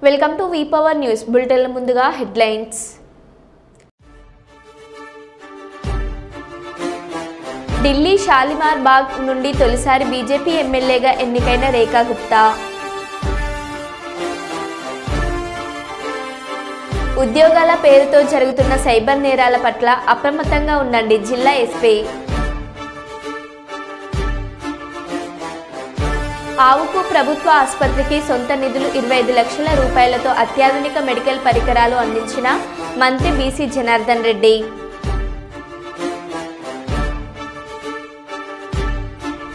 Welcome to V power news బులెటిన్ల ముందుగా headlines. Delhi Shalimar బాగ్ నుండి తొలిసారి బీజేపీ ఎమ్మెల్యేగా ఎన్నికైన రేఖా గుప్తా. ఉద్యోగాల పేరుతో జరుగుతున్న సైబర్ నేరాల పట్ల అప్రమత్తంగా ఉండండి జిల్లా ఎస్పీ. ఆవుకు ప్రభుత్వ ఆసుపత్రికి సొంత నిధులు 25 లక్షల రూపాయలతో అత్యాధునిక మెడికల్ పరికరాలు అందించిన మంత్రి బీసీ జనార్దన్ రెడ్డి.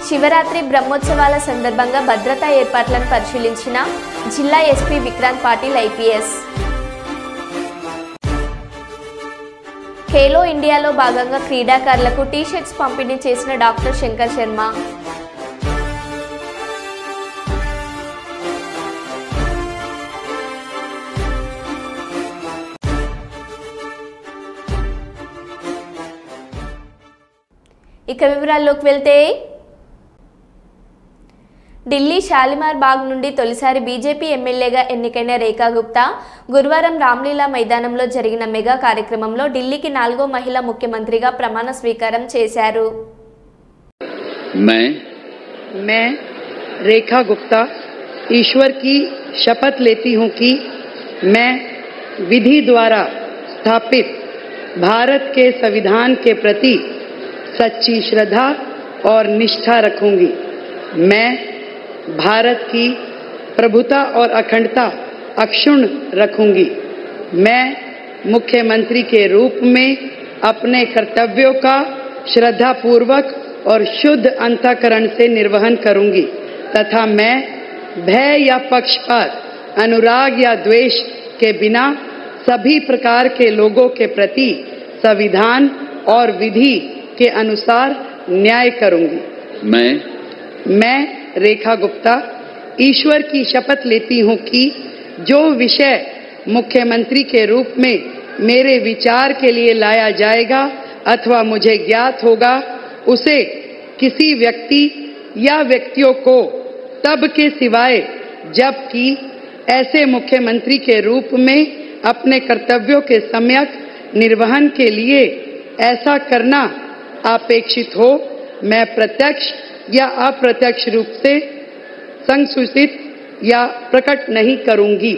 శివరాత్రి బ్రహ్మోత్సవాల సందర్భంగా భద్రతా ఏర్పాట్లను పరిశీలించిన జిల్లా ఎస్పీ విక్రాంత్ పాటిల్ ఐపీఎస్. ఖేలో ఇండియాలో భాగంగా క్రీడాకారులకు టీ-షర్ట్స్ పంపిణీ చేసిన డాక్టర్ శంకర్ శర్మ. ఇక వివరాల్లోకి వెళ్తే, ఢిల్లీ షాలిమార్ బాగ్ నుండి తొలిసారి బీజేపీ ఎమ్మెల్యేగా ఎన్నికైన రేఖా గుప్తా గురువారం రామ్లీలా మైదానంలో జరిగిన మెగా కార్యక్రమంలో ఢిల్లీకి 4వ మహిళా ముఖ్యమంత్రిగా ప్రమాణ స్వీకారం చేశారు. मैं रेखा गुप्ता ईश्वर की शपथ लेती हूं कि मैं विधि द्वारा स्थापित भारत के संविधान के प्रति सच्ची श्रद्धा और निष्ठा रखूंगी. मैं भारत की प्रभुता और अखंडता अक्षुण्ण रखूंगी. मैं मुख्यमंत्री के रूप में अपने कर्तव्यों का श्रद्धापूर्वक और शुद्ध अंतःकरण से निर्वहन करूंगी तथा मैं भय या पक्षपात, अनुराग या द्वेष के बिना सभी प्रकार के लोगों के प्रति संविधान और विधि के अनुसार न्याय करूंगी. मैं रेखा गुप्ता ईश्वर की शपथ लेती हूं कि जो विषय मुख्यमंत्री के रूप में मेरे विचार के लिए लाया जाएगा अथवा मुझे ज्ञात होगा उसे किसी व्यक्ति या व्यक्तियों को तब के सिवाय जबकि ऐसे मुख्यमंत्री के रूप में अपने कर्तव्यों के सम्यक निर्वहन के लिए ऐसा करना अपेक्षित हो मैं प्रत्यक्ष या अप्रत्यक्ष रूप से संसूचित या प्रकट नहीं करूंगी.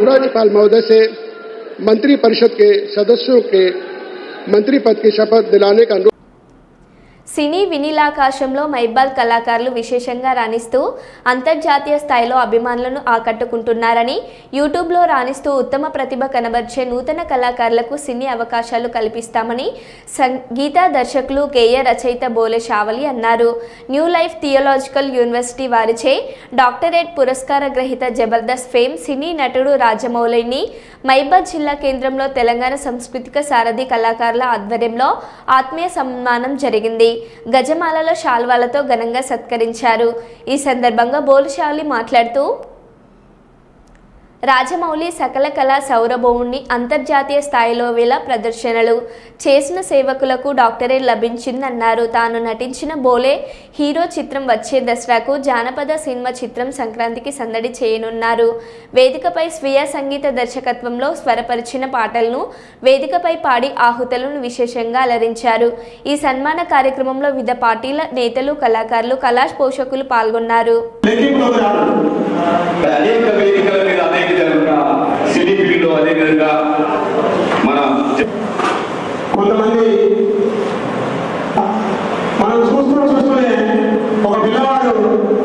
राज्यपाल महोदय से मंत्री परिषद के सदस्यों के मंत्री पद की शपथ दिलाने का సినీ వినీలాకాశంలో మైబాల్ కళాకారులు విశేషంగా రాణిస్తూ అంతర్జాతీయ స్థాయిలో అభిమానులను ఆకట్టుకుంటున్నారని, యూట్యూబ్లో రాణిస్తూ ఉత్తమ ప్రతిభ కనబర్చే నూతన కళాకారులకు సినీ అవకాశాలు కల్పిస్తామని సంగీత దర్శకులు గేయ రచయిత బోలే షావలి అన్నారు. న్యూ లైఫ్ థియోలాజికల్ యూనివర్సిటీ వారిచే డాక్టరేట్ పురస్కార గ్రహీత జబర్దస్త్ ఫేమ్ సినీ నటుడు రాజమౌళిని మైబాద్ జిల్లా కేంద్రంలో తెలంగాణ సాంస్కృతిక సారథి కళాకారుల ఆధ్వర్యంలో ఆత్మీయ సన్మానం జరిగింది. గజమాలలో శాల్వాలతో ఘనంగా సత్కరించారు. ఈ సందర్భంగా బోలుషాలి మాట్లాడుతూ, రాజమౌళి సకల కళా సౌరభౌముని అంతర్జాతీయ స్థాయిలో వేల ప్రదర్శనలు చేసిన సేవకులకు డాక్టరేట్ లభించిందన్నారు. తాను నటించిన బోలే హీరో చిత్రం వచ్చే దసరాకు, జానపద సినిమా చిత్రం సంక్రాంతికి సందడి చేయనున్నారు. వేదికపై స్వీయ సంగీత దర్శకత్వంలో స్వరపరిచిన పాటలను వేదికపై పాడి ఆహుతులను విశేషంగా అలరించారు. ఈ సన్మాన కార్యక్రమంలో వివిధ పార్టీల నేతలు, కళాకారులు, కళా పోషకులు పాల్గొన్నారు. కొంతమంది మనం చూస్తూనే ఒక పిల్లవాడు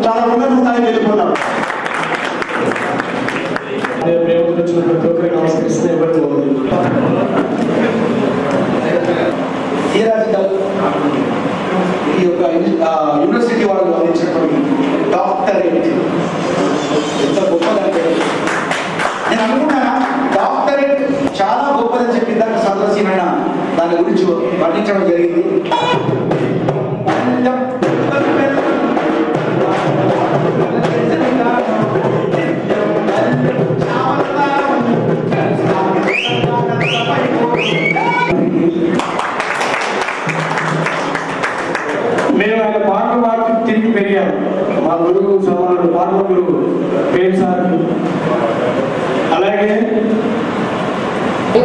చాలా ఉన్నత స్థాయికి వెళ్ళిపోతాడు. వచ్చిన ప్రతి ఒక్కరికి నమస్కరిస్తే ఎవరికి ఈ యొక్క యూనివర్సిటీ వాళ్ళు అందించినటువంటి డాక్టరేట్ ఎంత గొప్పదంటే నేను అనుకున్నాను డాక్టరేట్ చాలా గొప్పదని చెప్పి దాకా సదస్యమైన దాని గురించి వర్ణించడం జరిగింది. మేము ఆయన పాటలు పాడుతూ తిరిగి పెరిగాము. మా గురువు సమానుడు పాటల గురువు పేరు సార్. అలాగే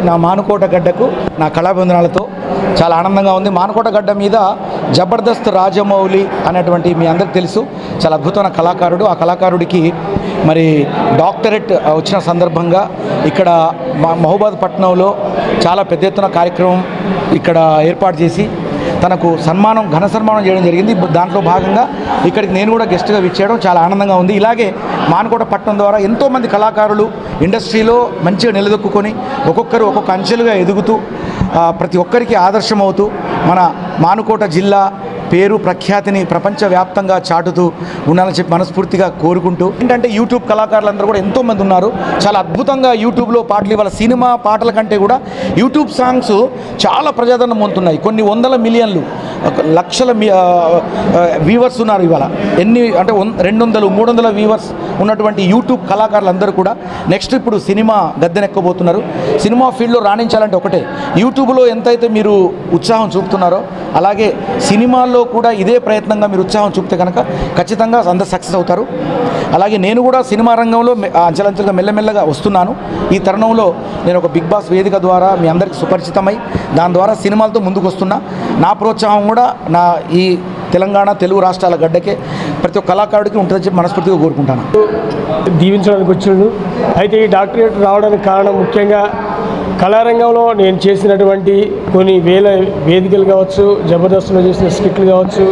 నా మానుకోట గడ్డకు నా కళాబంధనాలతో చాలా ఆనందంగా ఉంది. మానుకోట గడ్డ మీద జబర్దస్త్ రాజమౌళి అనేటువంటి మీ అందరికి తెలుసు, చాలా అద్భుతమైన కళాకారుడు. ఆ కళాకారుడికి మరి డాక్టరేట్ వచ్చిన సందర్భంగా ఇక్కడ మహబూబాద్ పట్టణంలో చాలా పెద్ద ఎత్తున కార్యక్రమం ఇక్కడ ఏర్పాటు చేసి తనకు ఘన సన్మానం చేయడం జరిగింది. దాంట్లో భాగంగా ఇక్కడికి నేను కూడా గెస్ట్గా విచ్చేయడం చాలా ఆనందంగా ఉంది. ఇలాగే మానుకోట పట్టణం ద్వారా ఎంతోమంది కళాకారులు ఇండస్ట్రీలో మంచిగా నిలదొక్కుని ఒక్కొక్కరు ఒక్కొక్క అంచెలుగా ఎదుగుతూ ప్రతి ఒక్కరికి ఆదర్శం అవుతూ మన మానుకోట జిల్లా పేరు ప్రఖ్యాతిని ప్రపంచవ్యాప్తంగా చాటుతూ ఉండాలని చెప్పి మనస్ఫూర్తిగా కోరుకుంటూ ఏంటంటే యూట్యూబ్ కళాకారులందరూ కూడా ఎంతోమంది ఉన్నారు. చాలా అద్భుతంగా యూట్యూబ్లో పాటలు ఇవాళ సినిమా పాటల కంటే కూడా యూట్యూబ్ సాంగ్స్ చాలా ప్రజాదరణ పొందుతున్నాయి. కొన్ని వందల మిలియన్లు లక్షల వ్యూవర్స్ ఉన్నారు ఇవాళ. ఎన్ని అంటే 200, 300 వ్యూవర్స్ ఉన్నటువంటి యూట్యూబ్ కళాకారులందరూ కూడా నెక్స్ట్ ఇప్పుడు సినిమా గద్దెనెక్కబోతున్నారు. సినిమా ఫీల్డ్లో రాణించాలంటే ఒకటే, యూట్యూబ్లో ఎంతైతే మీరు ఉత్సాహం చూపుతున్నారో అలాగే సినిమాల్లో కూడా ఇదే ప్రయత్నంగా మీరు ఉత్సాహం చూపితే కనుక ఖచ్చితంగా అందరూ సక్సెస్ అవుతారు. అలాగే నేను కూడా సినిమా రంగంలో అంచెలంచెలుగా మెల్లమెల్లగా వస్తున్నాను. ఈ తరుణంలో నేను ఒక బిగ్ బాస్ వేదిక ద్వారా మీ అందరికీ సుపరిచితమై దాని ద్వారా సినిమాలతో ముందుకు వస్తున్నా. నా ప్రోత్సాహం కూడా నా ఈ తెలంగాణ తెలుగు రాష్ట్రాల గడ్డకే ప్రతి ఒక్క కళాకారుడికి ఉంటుందని చెప్పి మనస్ఫూర్తిగా కోరుకుంటాను. దీవించడానికి వచ్చిండు. అయితే ఈ డాక్టరేట్ రావడానికి కారణం ముఖ్యంగా కళారంగంలో నేను చేసినటువంటి కొన్ని వేల వేదికలు కావచ్చు, జబర్దస్త్లో చేసిన స్కిట్లు కావచ్చు,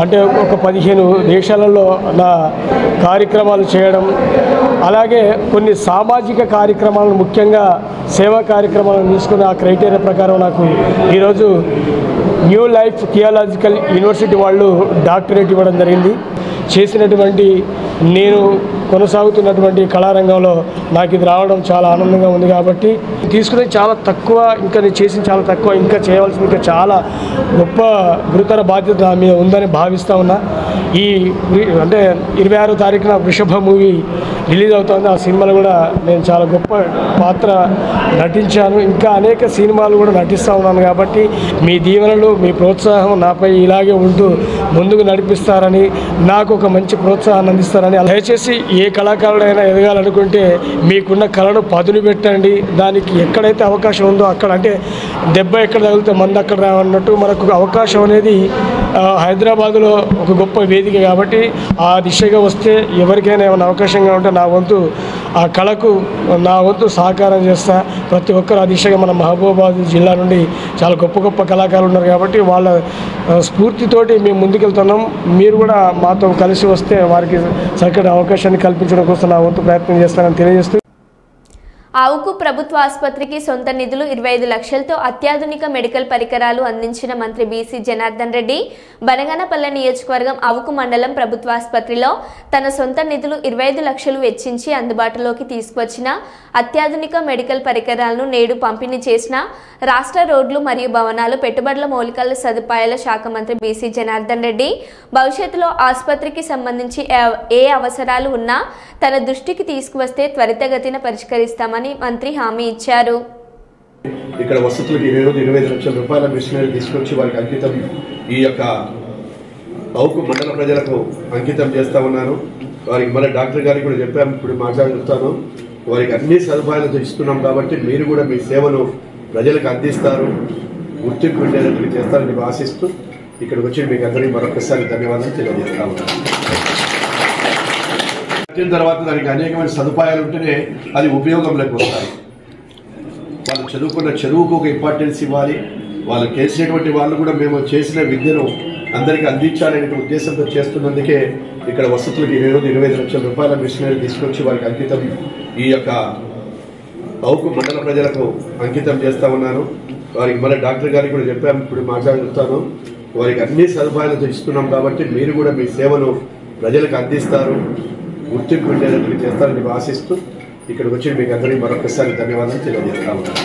అంటే ఒక 15 దేశాలలో నా కార్యక్రమాలు చేయడం, అలాగే కొన్ని సామాజిక కార్యక్రమాలను ముఖ్యంగా సేవా కార్యక్రమాలను తీసుకుని ఆ క్రైటీరియా ప్రకారం నాకు ఈరోజు న్యూ లైఫ్ థియాలజికల్ యూనివర్సిటీ వాళ్ళు డాక్టరేట్ ఇవ్వడం జరిగింది. చేసినటువంటి నేను కొనసాగుతున్నటువంటి కళారంగంలో నాకు ఇది రావడం చాలా ఆనందంగా ఉంది. కాబట్టి తీసుకునేది చాలా తక్కువ, ఇంకా నేను చేసిన చాలా తక్కువ, ఇంకా చేయవలసింది ఇంకా చాలా గొప్ప గురుతర బాధ్యత నా మీద ఉందని భావిస్తూ ఉన్నా. ఈ అంటే 26వ తారీఖున వృషభ మూవీ రిలీజ్ అవుతుంది. ఆ సినిమాలో కూడా నేను చాలా గొప్ప పాత్ర నటించాను. ఇంకా అనేక సినిమాలు కూడా నటిస్తూ ఉన్నాను. కాబట్టి మీ దీవెనలు, మీ ప్రోత్సాహం నాపై ఇలాగే ఉంటూ ముందుకు నడిపిస్తారని, నాకు ఒక మంచి ప్రోత్సాహాన్ని అందిస్తారని, దయచేసి ఏ కళాకారుడైనా ఎదగాలనుకుంటే మీకున్న కళను పదును పెట్టండి. దానికి ఎక్కడైతే అవకాశం ఉందో అక్కడ, అంటే దెబ్బ ఎక్కడ తగిలితే మంది అక్కడ రావన్నట్టు మనకు అవకాశం అనేది హైదరాబాదులో ఒక గొప్ప వేదిక. కాబట్టి ఆ దిశగా వస్తే ఎవరికైనా ఏమైనా అవకాశంగా ఉంటే నా వంతు ఆ కళకు నా వంతు సహకారం చేస్తా. ప్రతి ఒక్కరు ఆ దిశగా మన మహబూబాబాద్ జిల్లా నుండి చాలా గొప్ప గొప్ప కళాకారులు ఉన్నారు. కాబట్టి వాళ్ళ స్ఫూర్తితోటి మేము ముందుకెళ్తున్నాం. మీరు కూడా మాతో కలిసి వస్తే వారికి చక్కటి అవకాశాన్ని కల్పించడం కోసం నా వంతు ప్రయత్నం చేస్తానని తెలియజేస్తూ, ఆవుకు ప్రభుత్వ ఆసుపత్రికి సొంత నిధులు 25 లక్షలతో అత్యాధునిక మెడికల్ పరికరాలు అందించిన మంత్రి బీసీ జనార్దన్ రెడ్డి బనగానపల్లె నియోజకవర్గం ఆవుకు మండలం ప్రభుత్వ ఆసుపత్రిలో తన సొంత నిధులు 25 లక్షలు వెచ్చించి అందుబాటులోకి తీసుకువచ్చిన అత్యాధునిక మెడికల్ పరికరాలను నేడు పంపిణీ చేసిన రాష్ట్ర రోడ్లు మరియు భవనాలు పెట్టుబడుల మౌలిక సదుపాయాల శాఖ మంత్రి బీసీ జనార్దన్ రెడ్డి భవిష్యత్తులో ఆసుపత్రికి సంబంధించి ఏ అవసరాలు ఉన్నా తన దృష్టికి తీసుకువస్తే త్వరితగతిన పరిష్కరిస్తామని మంత్రి హామీ ఇచ్చారు. ఇక్కడ వసతులకు 25 లక్షల రూపాయల మిషనరీ తీసుకొచ్చి వారికి అంకితం, ఈ యొక్క ఆవుకు మండల ప్రజలకు అంకితం చేస్తా ఉన్నారు. వారికి మన డాక్టర్ గారికి కూడా చెప్పాము, ఇప్పుడు మాట్లాడుతాను. వారికి అన్ని సదుపాయాలతో ఇస్తున్నాం కాబట్టి మీరు కూడా మీ సేవలు ప్రజలకు అందిస్తారు, గుర్తింపు ఉండేటట్టు చేస్తారని ఆశిస్తూ ఇక్కడికి వచ్చి మీకు అందరికీ మరొకసారి ధన్యవాదాలు తెలియజేస్తా ఉన్నాను. వచ్చిన తర్వాత దానికి అనేకమైన సదుపాయాలు ఉంటేనే అది ఉపయోగంలోకి వస్తాయి. వాళ్ళు చదువుకున్న చదువుకు ఒక ఇంపార్టెన్స్ ఇవ్వాలి. వాళ్ళు చేసినటువంటి వాళ్ళు కూడా మేము చేసిన విద్యను అందరికీ అందించాలనే ఉద్దేశంతో చేస్తున్నందుకే ఇక్కడ వసతులకు 25 లక్షల రూపాయల మిషనరీ తీసుకొచ్చి వారికి అంకితం, ఈ యొక్క అవుకు మండల ప్రజలకు అంకితం చేస్తా ఉన్నాను. వారికి మళ్ళీ డాక్టర్ గారికి కూడా చెప్పాము, ఇప్పుడు మాట్లాడుతాను. వారికి అన్ని సదుపాయాలతో ఇస్తున్నాం కాబట్టి మీరు కూడా మీ సేవను ప్రజలకు అందిస్తారు, గుర్తింపు ఉండేటట్టు చేస్తారని ఆశిస్తూ ఇక్కడికి వచ్చి మీకు అందరికీ మరొకసారి ధన్యవాదాలు తెలియజేస్తా ఉన్నాను.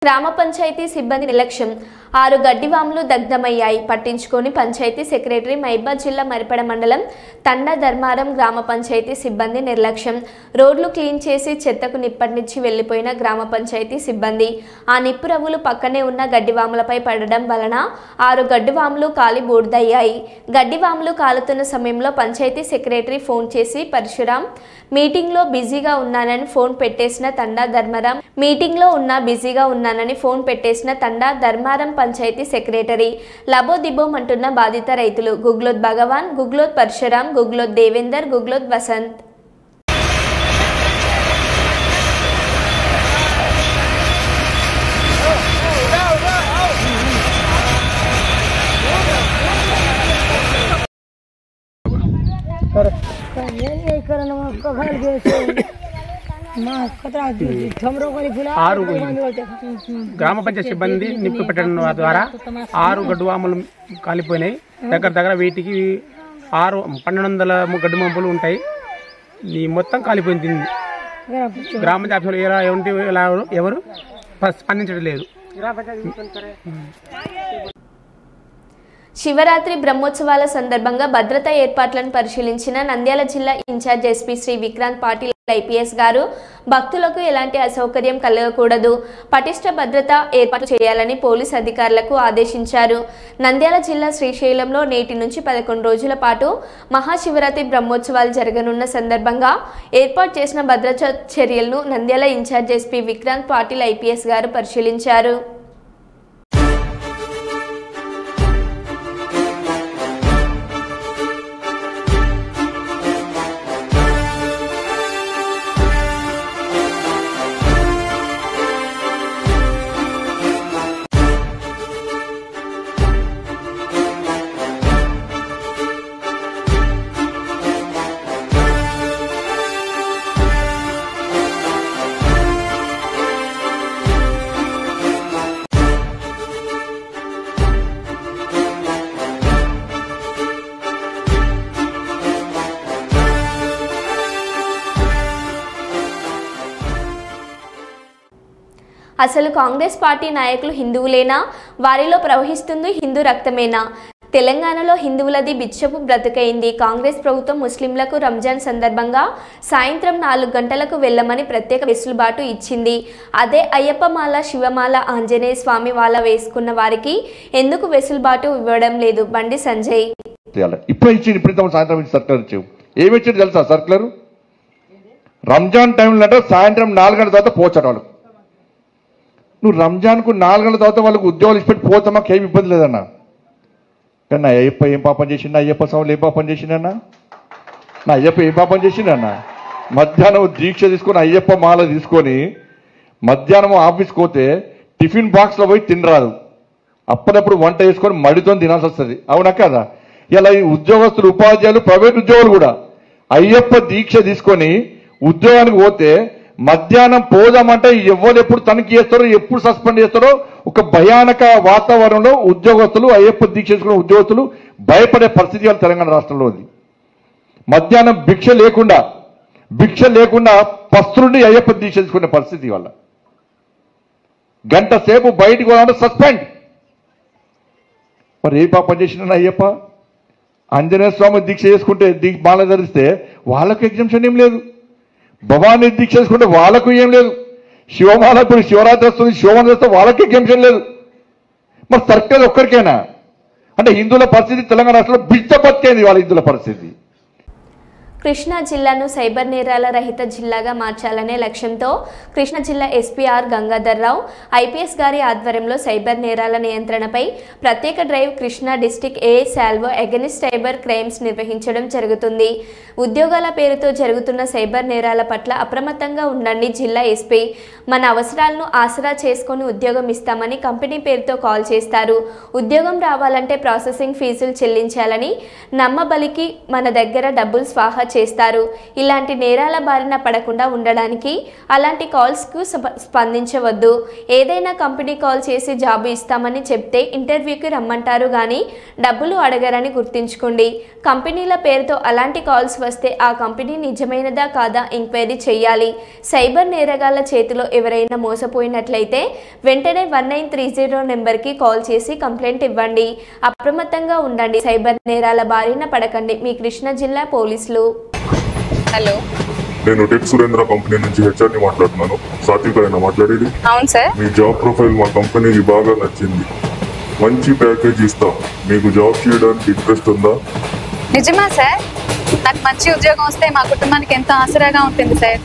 గ్రామ పంచాయతీ సిబ్బంది నిర్లక్ష్యం, 6 గడ్డివాములు దగ్ధమయ్యాయి. పట్టించుకొని పంచాయతీ సెక్రటరీ మహబూబాబాద్ జిల్లా మరిపెడ మండలం తండా ధర్మారం గ్రామ పంచాయతీ సిబ్బంది నిర్లక్ష్యం. రోడ్లు క్లీన్ చేసి చెత్తకు నిప్పటినిచ్చి వెళ్లిపోయిన గ్రామ పంచాయతీ సిబ్బంది. ఆ నిప్పు రవ్వులు పక్కనే ఉన్న గడ్డివాములపై పడడం వలన 6 గడ్డివాములు కాలి బూడిదయ్యాయి. గడ్డివాములు కాలుతున్న సమయంలో పంచాయతీ సెక్రటరీ ఫోన్ చేసి పరశురాం మీటింగ్లో బిజీగా ఉన్నానని ఫోన్ పెట్టేసిన తండా ధర్మారం ఫోన్ పెట్టేసిన తండా ధర్మారం పంచాయతీ సెక్రటరీ లబోదిబోమంటున్న బాధిత రైతులు గుగ్లోత్ భగవాన్, గుగ్లోత్ పరశురాం, గుగ్లోత్ దేవేందర్, గుగ్లోత్ వసంత్. గ్రామ పంచాయతీ సిబ్బంది నిప్పు పెట్టడం ద్వారా 6 గడ్డువాములు కాలిపోయినాయి. దగ్గర వీటికి 1200 గడ్డు మంపులు ఉంటాయి. మొత్తం కాలిపోయింది. గ్రామ పంచాయతీలో ఎవరు స్పందించడం లేదు. శివరాత్రి బ్రహ్మోత్సవాల సందర్భంగా భద్రతా ఏర్పాట్లను పరిశీలించిన నంద్యాల జిల్లా incharge SP Shri Vikrant Patil IPS garu భక్తులకు ఎలాంటి అసౌకర్యం కలగకూడదు, పటిష్ట భద్రత ఏర్పాటు చేయాలని పోలీస్ అధికారులకు ఆదేశించారు. నంద్యాల జిల్లా శ్రీశైలంలో నేటి నుంచి 11 రోజుల పాటు మహాశివరాత్రి బ్రహ్మోత్సవాలు జరగనున్న సందర్భంగా ఏర్పాటు చేసిన భద్రతా చర్యలను Nandyal incharge SP Vikrant Patil IPS garu పరిశీలించారు. అసలు కాంగ్రెస్ పార్టీ నాయకులు హిందువులేనా? వారిలో ప్రవహిస్తుంది హిందూ రక్తమేనా? తెలంగాణలో హిందువులది బిచ్చపు బ్రతుకైంది. కాంగ్రెస్ ప్రభుత్వం ముస్లింలకు రంజాన్ సందర్భంగా సాయంత్రం 4 గంటలకు వెళ్ళమని ప్రత్యేక వెసులుబాటు ఇచ్చింది. అదే అయ్యప్పమాల, శివమాల, ఆంజనేయ స్వామి వాళ్ళ వేసుకున్న వారికి ఎందుకు వెసులుబాటు ఇవ్వడం లేదు? బండి సంజయ్ ఇప్పుడు సాయంత్రం సర్కులర్ ఇచ్చావు. ఏమి ఇచ్చింది తెలుసా? సర్కులర్ రంజాన్ టైంలో అంటే సాయంత్రం 4 గంటల తర్వాత పోచట వాళ్ళు. నువ్వు రంజాన్కు 4 గంటల తర్వాత వాళ్ళకు ఉద్యోగాలు ఇచ్చిపెట్టి పోతే మాకు ఏమి ఇబ్బంది లేదన్నా. కానీ నా అయ్యప్ప ఏం పాపం చేసిండు? అయ్యప్ప స్వాములు ఏం పాపం చేసిండన్నా? నా అయ్యప్ప ఏం పాపం చేసిండన్నా? మధ్యాహ్నం దీక్ష తీసుకొని అయ్యప్ప మాల తీసుకొని మధ్యాహ్నం ఆఫీస్కి పోతే టిఫిన్ బాక్స్లో పోయి తినరాదు. అప్పుడప్పుడు వంట వేసుకొని మడితో తినాల్సి వస్తుంది. అవునా కదా? ఇలా ఈ ఉద్యోగస్తులు, ఉపాధ్యాయులు, ప్రైవేట్ ఉద్యోగులు కూడా అయ్యప్ప దీక్ష తీసుకొని ఉద్యోగానికి పోతే మధ్యాహ్నం పోదామంటే ఎవరు ఎప్పుడు తనిఖీ చేస్తారో, ఎప్పుడు సస్పెండ్ చేస్తారో ఒక భయానక వాతావరణంలో ఉద్యోగస్తులు, అయ్యప్ప దీక్ష చేసుకున్న ఉద్యోగస్తులు భయపడే పరిస్థితి వాళ్ళ తెలంగాణ రాష్ట్రంలో ఉంది. మధ్యాహ్నం భిక్ష లేకుండా పస్తులుండి అయ్యప్ప దీక్ష చేసుకునే పరిస్థితి వాళ్ళ. గంట సేపు బయటికి పోదామంటే సస్పెండ్. మరి ఏ పాపం చేసిన అయ్యప్ప? ఆంజనేయ స్వామి దీక్ష చేసుకుంటే మాల ధరిస్తే వాళ్ళకు ఎగ్జామ్షన్ ఏం లేదు. భవానీ దీక్ష చేసుకుంటే వాళ్ళకు ఏం లేదు. శివమాల ఇప్పుడు శివరాత్రి వస్తుంది, శివమాల చేస్తే వాళ్ళకి ఎగ్జామ్షన్ లేదు. మరి సర్కారు ఒక్కరికైనా అంటే హిందువుల పరిస్థితి తెలంగాణ రాష్ట్రంలో బిడ్డ బతికేంది వాళ్ళ హిందువుల పరిస్థితి. కృష్ణా జిల్లాను సైబర్ నేరాల రహిత జిల్లాగా మార్చాలనే లక్ష్యంతో కృష్ణా జిల్లా SP R Gangadhar Rao IPS గారి ఆధ్వర్యంలో సైబర్ నేరాల నియంత్రణపై ప్రత్యేక drive Krishna district a salvo against cyber crimes నిర్వహించడం జరుగుతుంది. ఉద్యోగాల పేరుతో జరుగుతున్న సైబర్ నేరాల పట్ల అప్రమత్తంగా ఉండండి. జిల్లా ఎస్పీ మన అవసరాలను ఆసరా చేసుకుని ఉద్యోగం ఇస్తామని కంపెనీ పేరుతో కాల్ చేస్తారు. ఉద్యోగం రావాలంటే ప్రాసెసింగ్ ఫీజులు చెల్లించాలని నమ్మబలికి మన దగ్గర డబ్బులు స్వాహా చేస్తారు. ఇలాంటి నేరాల బారిన పడకుండా ఉండడానికి అలాంటి కాల్స్కు స్పందించవద్దు. ఏదైనా కంపెనీ కాల్ చేసి జాబు ఇస్తామని చెప్తే ఇంటర్వ్యూకి రమ్మంటారు కానీ డబ్బులు అడగరని గుర్తుంచుకోండి. కంపెనీల పేరుతో అలాంటి కాల్స్ వస్తే ఆ కంపెనీ నిజమైనదా కాదా ఎంక్వైరీ చేయాలి. సైబర్ నేరగాళ్ల చేతిలో ఎవరైనా మోసపోయినట్లయితే వెంటనే 1930 నెంబర్కి కాల్ చేసి కంప్లైంట్ ఇవ్వండి. అప్రమత్తంగా ఉండండి. సైబర్ నేరాల బారిన పడకండి. మీ కృష్ణా జిల్లా పోలీసులు. హలో, నేను టెక్ సురేంద్ర కంపెనీ నుంచి హెచ్ఆర్ని మాట్లాడుతున్నాను. సాత్విక మాట్లాడేది. అవును సార్. మీ జాబ్ ప్రొఫైల్ మా కంపెనీకి బాగా నచ్చింది. మంచి ప్యాకేజ్ ఇస్తాం. మీకు జాబ్ చేయడానికి ఇంట్రెస్ట్ ఉందా? నిజమా సార్? నాకు మంచి ఉద్యోగం వస్తే మా కుటుంబానికి ఎంతో ఆసరాగా ఉంటుంది సార్.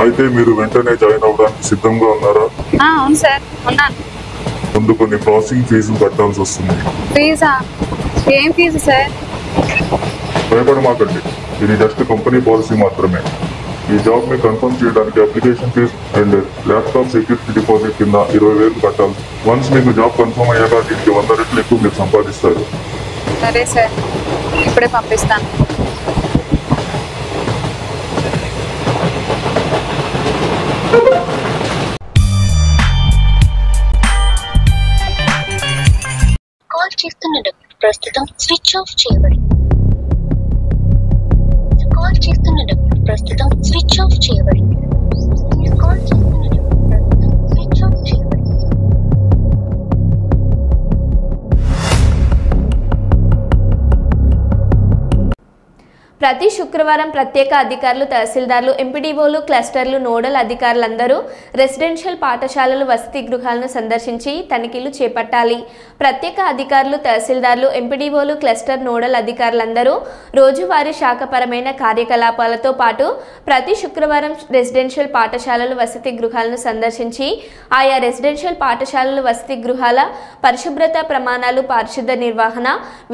అయితే మీరు వెంటనే జాయిన్ అవ్వడానికి సిద్ధంగా ఉన్నారా? అవును సార్, ఉన్నాను. ముందు కొన్ని ప్రాసెసింగ్ ఫీజులు కట్టాల్సి వస్తుంది. ఫీజా? ఏం ఫీజు సార్? భయపడమాకండి, ఇది జస్ట్ కంపెనీ పాలసీ మాత్రమే. ఈ జాబ్ ని కన్ఫర్మ్ చేయడానికి application fee and laptop security deposit కింద 20,000 కట్టాలి. వన్స్ మీకు జాబ్ కన్ఫర్మ్ అయ్యాక దీనికి 100 రెట్లు ఎక్కువ మీరు సంపాదిస్తారు. సరే సార్, ఇప్పుడే పంపిస్తాను. కాల్ చేస్తున్న నెంబర్ ప్రస్తుతం స్విచ్ ఆఫ్ చేయబడింది. కాల్ చేస్తున్న నెంబర్ ప్రస్తుతం స్విచ్ ఆఫ్ చేయబడింది. కాల్ చేస్తున్న నెంబర్ ప్రస్తుతం స్విచ్ ఆఫ్ చేయబడింది. ప్రతి శుక్రవారం ప్రత్యేక అధికారులు, తహసీల్దార్లు, ఎంపీడీఓలు, క్లస్టర్లు, నోడల్ అధికారులందరూ రెసిడెన్షియల్ పాఠశాలలు, వసతి గృహాలను సందర్శించి తనిఖీలు చేపట్టాలి. ప్రత్యేక అధికారులు, తహసీల్దార్లు, ఎంపీడీఓలు, క్లస్టర్, నోడల్ అధికారులందరూ రోజువారీ శాఖపరమైన కార్యకలాపాలతో పాటు ప్రతి శుక్రవారం రెసిడెన్షియల్ పాఠశాలలు, వసతి గృహాలను సందర్శించి ఆయా రెసిడెన్షియల్ పాఠశాలలు, వసతి గృహాల పరిశుభ్రత ప్రమాణాలు, పారిశుద్ధ నిర్వహణ,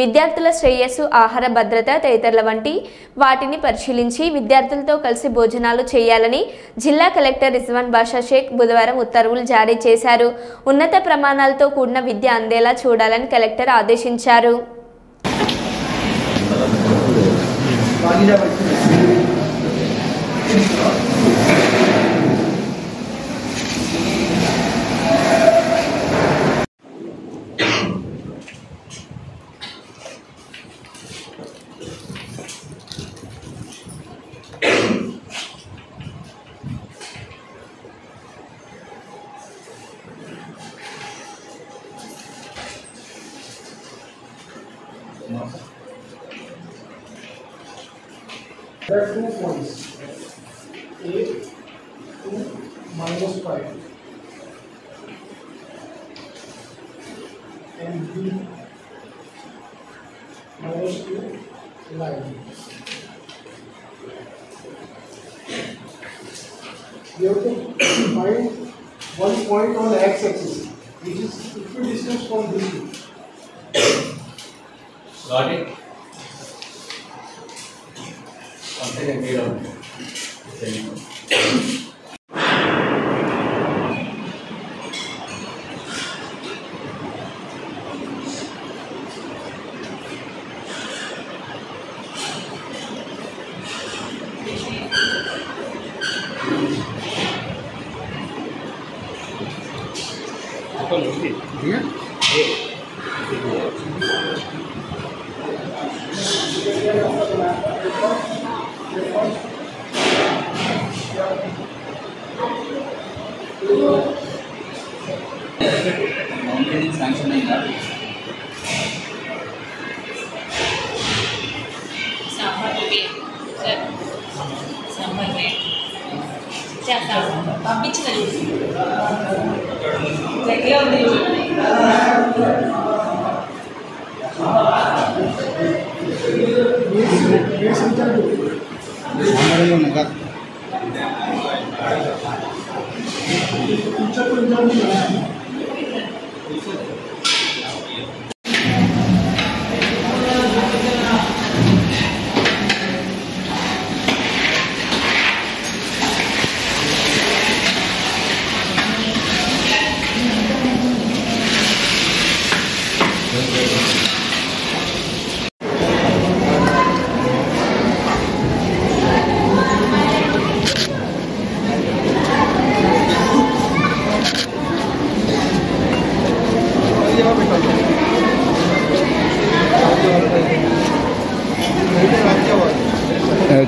విద్యార్థుల శ్రేయస్సు, ఆహార భద్రత తదితరుల వంటి వాటిని పరిశీలించి విద్యార్థులతో కలిసి భోజనాలు చేయాలని జిల్లా కలెక్టర్ రిజ్వాన్ బాషా షేక్ బుధవారం ఉత్తర్వులు జారీ చేశారు. ఉన్నత ప్రమాణాలతో కూడిన విద్య అందేలా చూడాలని కలెక్టర్ ఆదేశించారు. There are 2 points, A to -5 and B -2 line. You have to find one point on the x-axis, which is equidistant from this two. Got it? One second, wait on. Sanction అయిందా?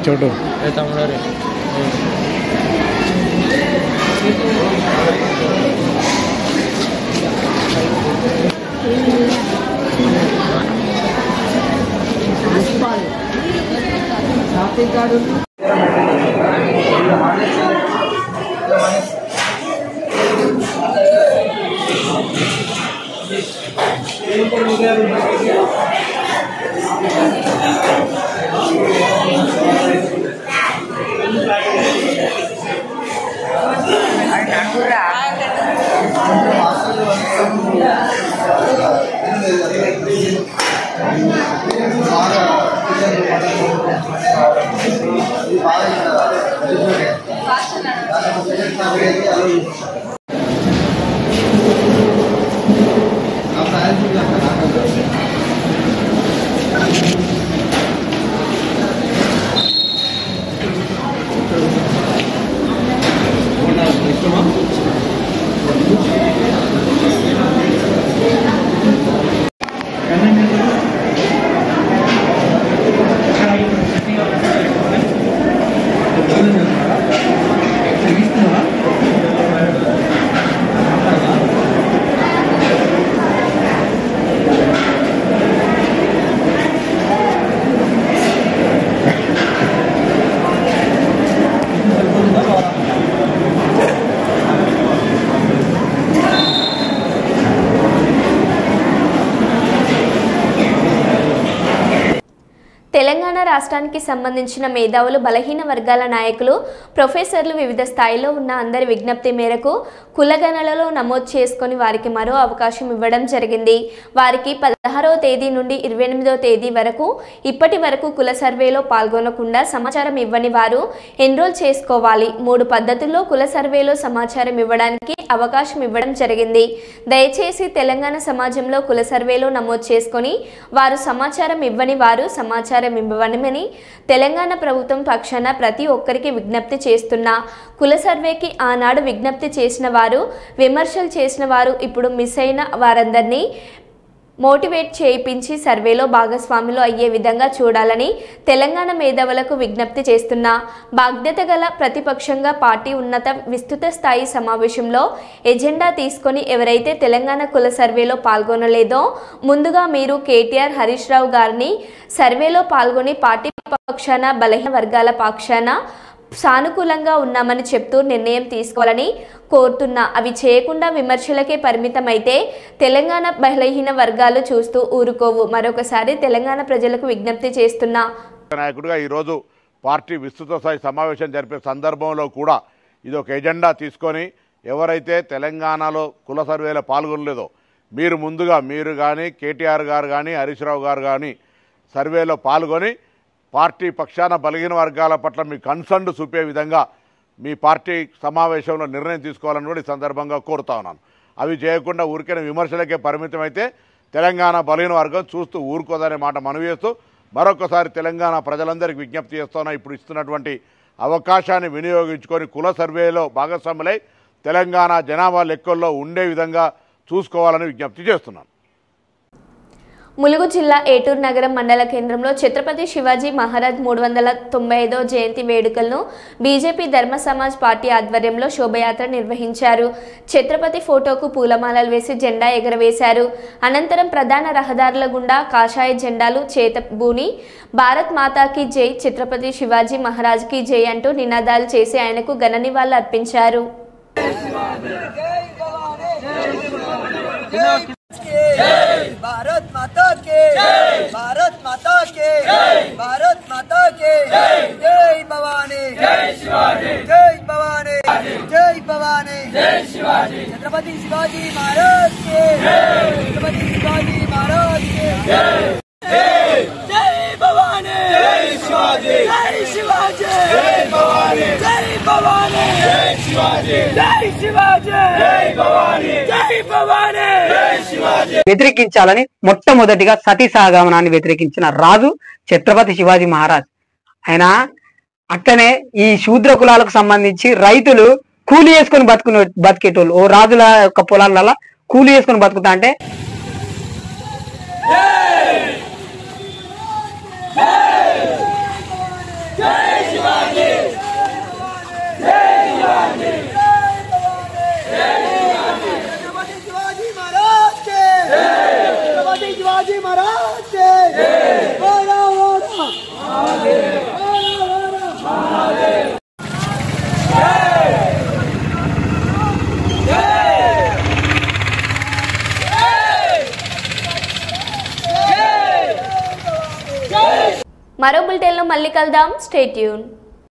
చోటు తమ్ముడు తెలంగాణ రాష్ట్రానికి సంబంధించిన మేధావులు, బలహీన వర్గాల నాయకులు, ప్రొఫెసర్లు వివిధ స్థాయిలో ఉన్న అందరి విజ్ఞప్తి మేరకు కులగణనలో నమోదు చేసుకుని వారికి మరో అవకాశం ఇవ్వడం జరిగింది. వారికి 16వ తేదీ నుండి 28వ తేదీ వరకు ఇప్పటి వరకు కుల సర్వేలో పాల్గొనకుండా సమాచారం ఇవ్వని వారు ఎన్రోల్ చేసుకోవాలి. 3 పద్ధతుల్లో కుల సర్వేలో సమాచారం ఇవ్వడానికి అవకాశం ఇవ్వడం జరిగింది. దయచేసి తెలంగాణ సమాజంలో కుల సర్వేలో నమోదు చేసుకొని వారు సమాచారం ఇవ్వని వారు సమాచారం ఇవ్వమని తెలంగాణ ప్రభుత్వం పక్షాన ప్రతి ఒక్కరికి విజ్ఞప్తి చేస్తున్నా. కుల సర్వేకి ఆనాడు విజ్ఞప్తి చేసిన వారు, విమర్శలు చేసిన వారు ఇప్పుడు మిస్ అయిన వారందరినీ మోటివేట్ చేయించి సర్వేలో భాగస్వాములు అయ్యే విధంగా చూడాలని తెలంగాణ మేధావులకు విజ్ఞప్తి చేస్తున్నా. బాధ్యత గల ప్రతిపక్షంగా పార్టీ ఉన్నత విస్తృత స్థాయి సమావేశంలో ఎజెండా తీసుకొని ఎవరైతే తెలంగాణ కుల సర్వేలో పాల్గొనలేదో ముందుగా మీరు కేటీఆర్, హరీష్ రావు గారిని సర్వేలో పాల్గొని పార్టీ పక్షాన, బలహీన వర్గాల పక్షాన సానుకూలంగా ఉన్నామని చెప్తూ నిర్ణయం తీసుకోవాలని కోరుతున్నా. అవి చేయకుండా విమర్శలకే పరిమితమైతే తెలంగాణ బలహీన వర్గాలు చూస్తూ ఊరుకోవు. మరొకసారి తెలంగాణ ప్రజలకు విజ్ఞప్తి చేస్తున్నా. నాయకుడిగా ఈరోజు పార్టీ విస్తృత స్థాయి సమావేశం జరిపే సందర్భంలో కూడా ఇది ఒక ఎజెండా తీసుకొని ఎవరైతే తెలంగాణలో కుల సర్వేలో పాల్గొనలేదో మీరు ముందుగా మీరు కానీ కేటీఆర్ గారు కానీ హరీష్ రావు గారు కానీ సర్వేలో పాల్గొని పార్టీ పక్షాన బలహీన వర్గాల పట్ల మీ కన్సర్న్ చూపే విధంగా మీ పార్టీ సమావేశంలో నిర్ణయం తీసుకోవాలని కూడా ఈ సందర్భంగా కోరుతా ఉన్నాను. అవి చేయకుండా ఊరికైనా విమర్శలకే పరిమితమైతే తెలంగాణ బలహీన వర్గం చూస్తూ ఊరుకోదనే మాట మనవి చేస్తూ మరొకసారి తెలంగాణ ప్రజలందరికీ విజ్ఞప్తి చేస్తున్నా. ఇప్పుడు ఇస్తున్నటువంటి అవకాశాన్ని వినియోగించుకొని కుల సర్వేలో భాగస్వాములై తెలంగాణ జనాభా లెక్కల్లో ఉండే విధంగా చూసుకోవాలని విజ్ఞప్తి చేస్తున్నాను. ములుగు జిల్లా ఏటూరు నగరం మండల కేంద్రంలో ఛత్రపతి శివాజీ మహారాజ్ 395వ జయంతి వేడుకలను బీజేపీ ధర్మ సమాజ్ పార్టీ ఆధ్వర్యంలో శోభయాత్ర నిర్వహించారు. ఛత్రపతి ఫోటోకు పూలమాలలు వేసి జెండా ఎగరవేశారు. అనంతరం ప్రధాన రహదారుల గుండా కాషాయ జెండాలు చేతబూని భారత్ మాతాకి జై, ఛత్రపతి శివాజీ మహారాజ్కి జై అంటూ నినాదాలు చేసి ఆయనకు ఘన నివాళులు అర్పించారు. भारत माता के भारत माता के भारत माता के जय भवानी जय शिवाजी जय भवानी जय भवानी जय शिवाजी छत्रपति शिवाजी महाराज के छत्रपति शिवाजी महाराज के जय भवानी जय शिवाजी जय शिवाजी जय भवानी जय भवानी जय शिवाजी जय शिवाजी जय भवानी जय भवानी जय शिवाजी వ్యతిరేకించాలని మొట్టమొదటిగా సతీ సహగమనాన్ని వ్యతిరేకించిన రాజు ఛత్రపతి శివాజీ మహారాజ్. ఆయన అట్లనే ఈ శూద్ర కులాలకు సంబంధించి రైతులు కూలి చేసుకొని బతికేటోళ్ళు, ఓ రాజుల యొక్క పొలాలలో కూలి చేసుకొని బతుకుతా అంటే జై शिवाजी महाराज के वारा वारा महादेव वारा वारा महादेव మరో బులెటిన్లో మళ్ళీ కలుద్దాం. Stay tune.